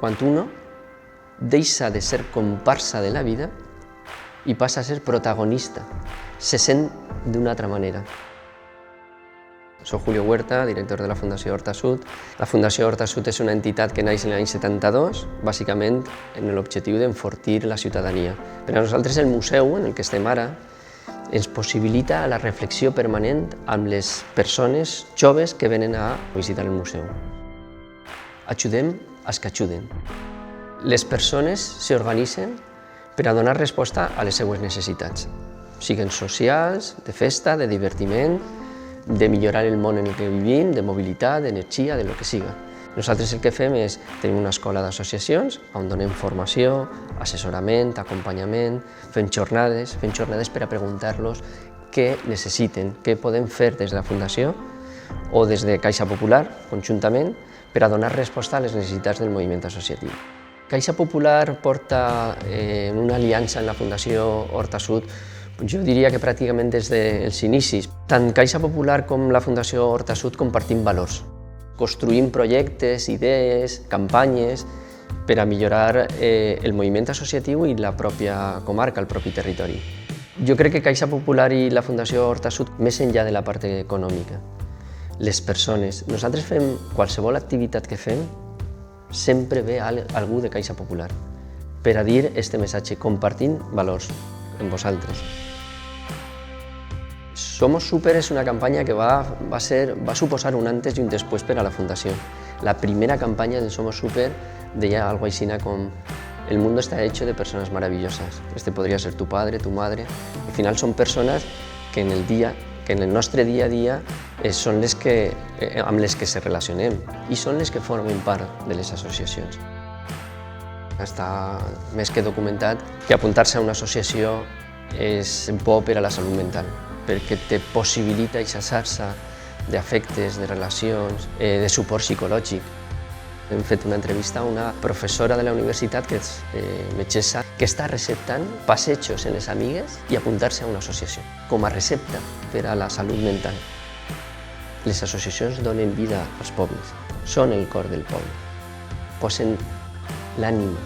Quan uno deixa de ser comparsa de la vida i passa a ser protagonista, se sent d'una altra manera. Soc Julio Huerta, director de la Fundació Horta Sud. La Fundació Horta Sud és una entitat que naix l'any 72, bàsicament amb l'objectiu d'enfortir la ciutadania. Per a nosaltres el museu en el que estem ara ens possibilita la reflexió permanent amb les persones joves que venen a visitar el museu. Ajudem els que ajuden. Les persones s'organitzen per a donar resposta a les seues necessitats, siguin socials, de festa, de divertiment, de millorar el món en el que vivim, de mobilitat, d'energia, de lo que siga. Nosaltres el que fem és tenir una escola d'associacions on donem formació, assessorament, acompanyament, fem jornades per a preguntar-los què necessiten, què podem fer des de la Fundació o des de Caixa Popular, conjuntament, per a donar resposta a les necessitats del moviment associatiu. Caixa Popular porta una aliança amb la Fundació Horta Sud, jo diria que pràcticament des dels inicis. Tant Caixa Popular com la Fundació Horta Sud compartim valors. Construïm projectes, idees, campanyes per a millorar el moviment associatiu i la pròpia comarca, el propi territori. Jo crec que Caixa Popular i la Fundació Horta Sud, més enllà de la part econòmica, les persones. Nosaltres fem qualsevol activitat que fem, sempre ve algú de Caixa Popular per a dir este missatge, compartint valors amb vosaltres. Somos Súper és una campanya que va suposar un antes i un després per a la Fundació. La primera campanya de Somos Súper deia algo així com el mundo está hecho de personas maravillosas. Este podria ser tu padre, tu madre. Al final són persones que en el nostre dia a dia són amb les que se relacionem i són les que formen part de les associacions. Està més que documentat que apuntar-se a una associació és bo per a la salut mental, perquè te possibilita aquesta xarxa d'afectes, de relacions, de suport psicològic. Hem fet una entrevista a una professora de la universitat, que és metgessa, que està receptant passejos en les amigues i apuntar-se a una associació, com a recepta per a la salut mental. Les associacions donen vida als pobles, són el cor del poble, posen l'ànima